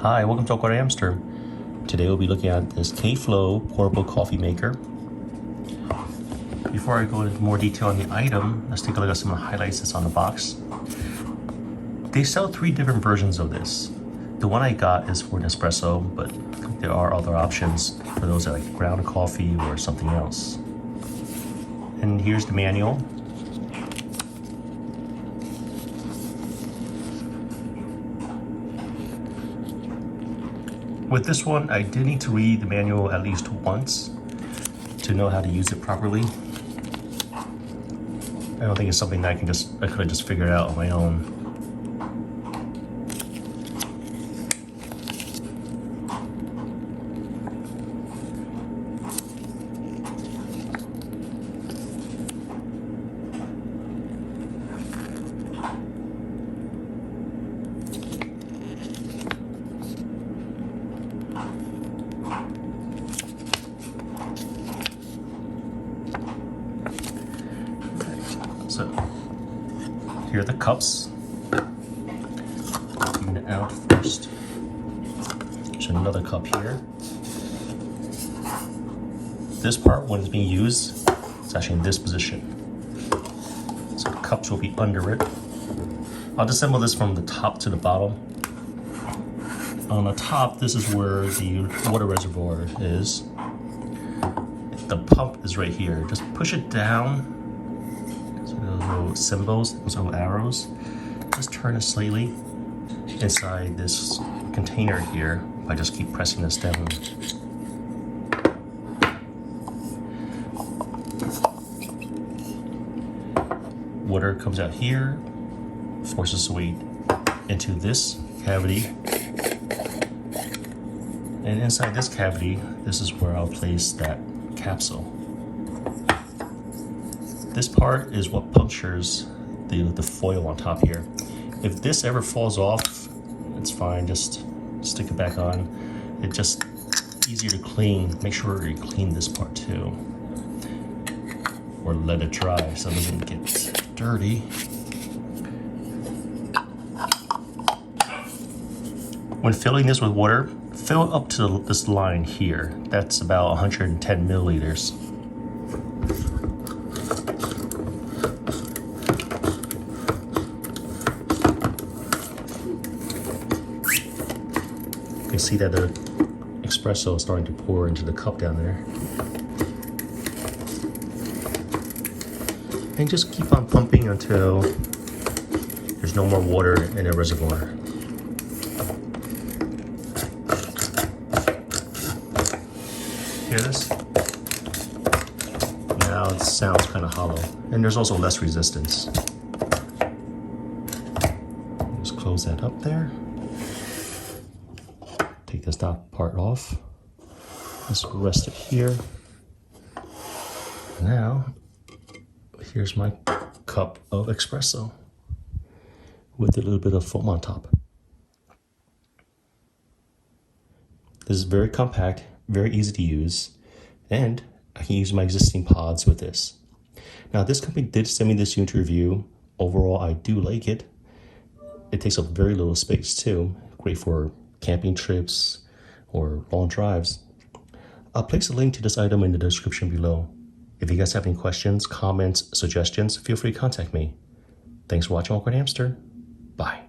Hi, welcome to AwkwardHamster. Today we'll be looking at this KFLOW portable coffee maker. Before I go into more detail on the item, let's take a look at some of the highlights that's on the box. They sell 3 different versions of this. The one I got is for Nespresso, but there are other options for those that like ground coffee or something else. And here's the manual. With this one, I did need to read the manual at least once to know how to use it properly. I don't think it's something that I could have just figured out on my own. So here are the cups. Taking it out first. There's another cup here. This part, when it's being used, it's actually in this position. So the cups will be under it. I'll disassemble this from the top to the bottom. On the top, this is where the water reservoir is. The pump is right here. Just push it down. Those little symbols, those little arrows. Just turn it slightly inside this container here by just keep pressing this down. Water comes out here, forces its way into this cavity. And inside this cavity, this is where I'll place that capsule. This part is what punctures the foil on top here. If this ever falls off, it's fine, just stick it back on. It's just easier to clean. Make sure you clean this part too. Or let it dry so it doesn't get dirty. When filling this with water, fill up to this line here. That's about 110 milliliters. You can see that the espresso is starting to pour into the cup down there. And just keep on pumping until there's no more water in the reservoir. Hear this? Now it sounds kind of hollow. And there's also less resistance. Just close that up there. Take this top part off. Let's rest it here. Now, here's my cup of espresso with a little bit of foam on top. This is very compact, very easy to use, and I can use my existing pods with this. Now, this company did send me this unit to review. Overall, I do like it. It takes up very little space too. Great for camping trips or long drives. I'll place a link to this item in the description below. If you guys have any questions, comments, suggestions, feel free to contact me. Thanks for watching AwkwardHamster. Bye.